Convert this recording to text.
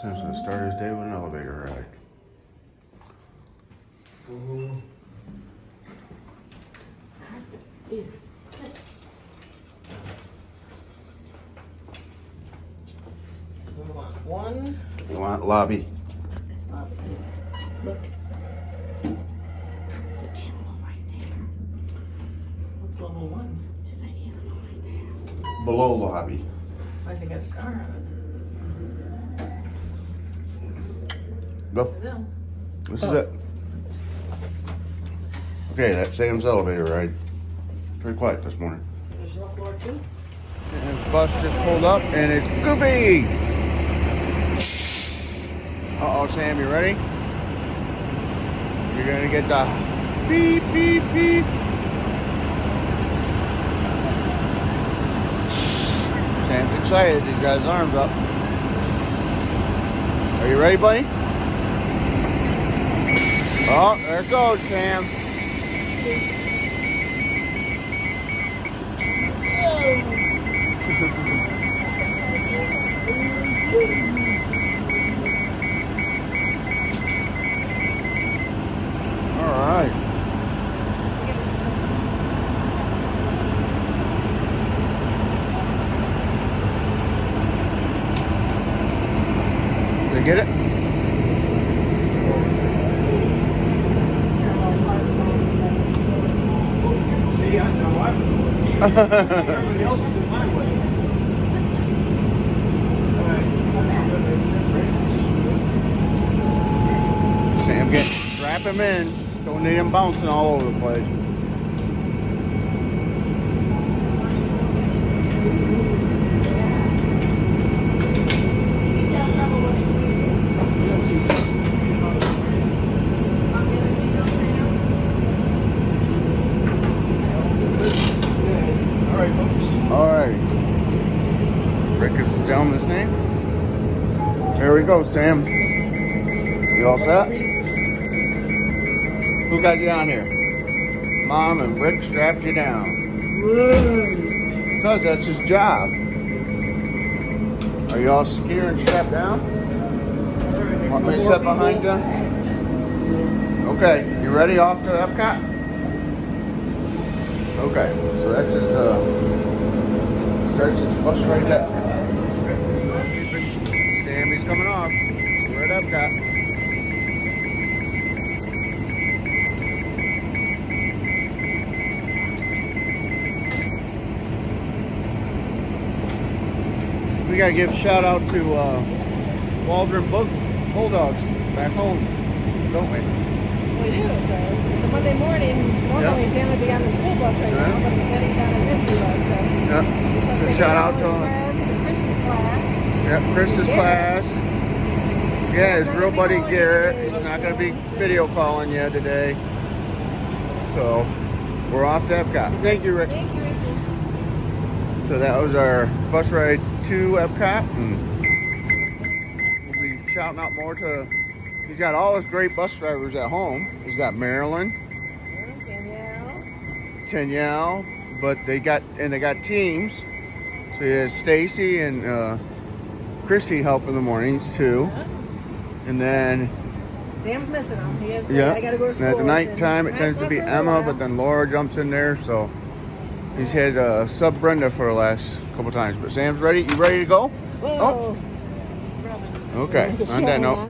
Sam's gonna start his day with an elevator ride. Is thick. So we want one. You want lobby? Look. It's an animal right there. What's level one? It's an animal right there. Below lobby. Why does it got a star on Go. it? No. This is it. Okay, that's Sam's elevator ride. Pretty quiet this morning. There's no floor too? Sam's bus just pulled up and it's Goofy! Uh-oh, Sam, you ready? You're gonna get the beep, beep, beep. Sam's excited. He's got his arms up. Are you ready, buddy? Oh, there it goes, Sam. All right. Did you get it? See, I know. Everybody else is in my way. Sam, strap him in. Don't need him bouncing all over the place. All right, folks. All right. Rick is telling his name. Here we go, Sam. You all set? Who got you on here? Mom and Rick strapped you down. Because that's his job. Are you all secure and strapped down? Want me to sit behind you? Okay, you ready off to Epcot? Okay, so that's his, starts his bus right up. Sammy's coming off. We're at Epcot. We gotta give a shout out to Waldron Bulldogs back home, don't we? We do, so it's a Monday morning. Normally Yep. Sam would be on the school bus right now, but he's heading down a Disney bus, so. Yeah. So shout out to Christmas class. yep, Chris's class. Yeah, his real buddy Garrett. He's not gonna be video calling you today. So we're off to Epcot. Thank you, Rick. Thank you, Ricky. So that was our bus ride to Epcot, and we'll be shouting out more to. He's got all his great bus drivers at home. He's got Marilyn, Danielle, but they got teams. So he has Stacy and Chrissy help in the mornings too, and then Sam's missing him. He is. yeah, I gotta go to and school. at the nighttime it tends to be Emma, but then Laura jumps in there. So he's had sub Brenda for the last couple times. But Sam's ready. You ready to go? Whoa. Okay. On that note.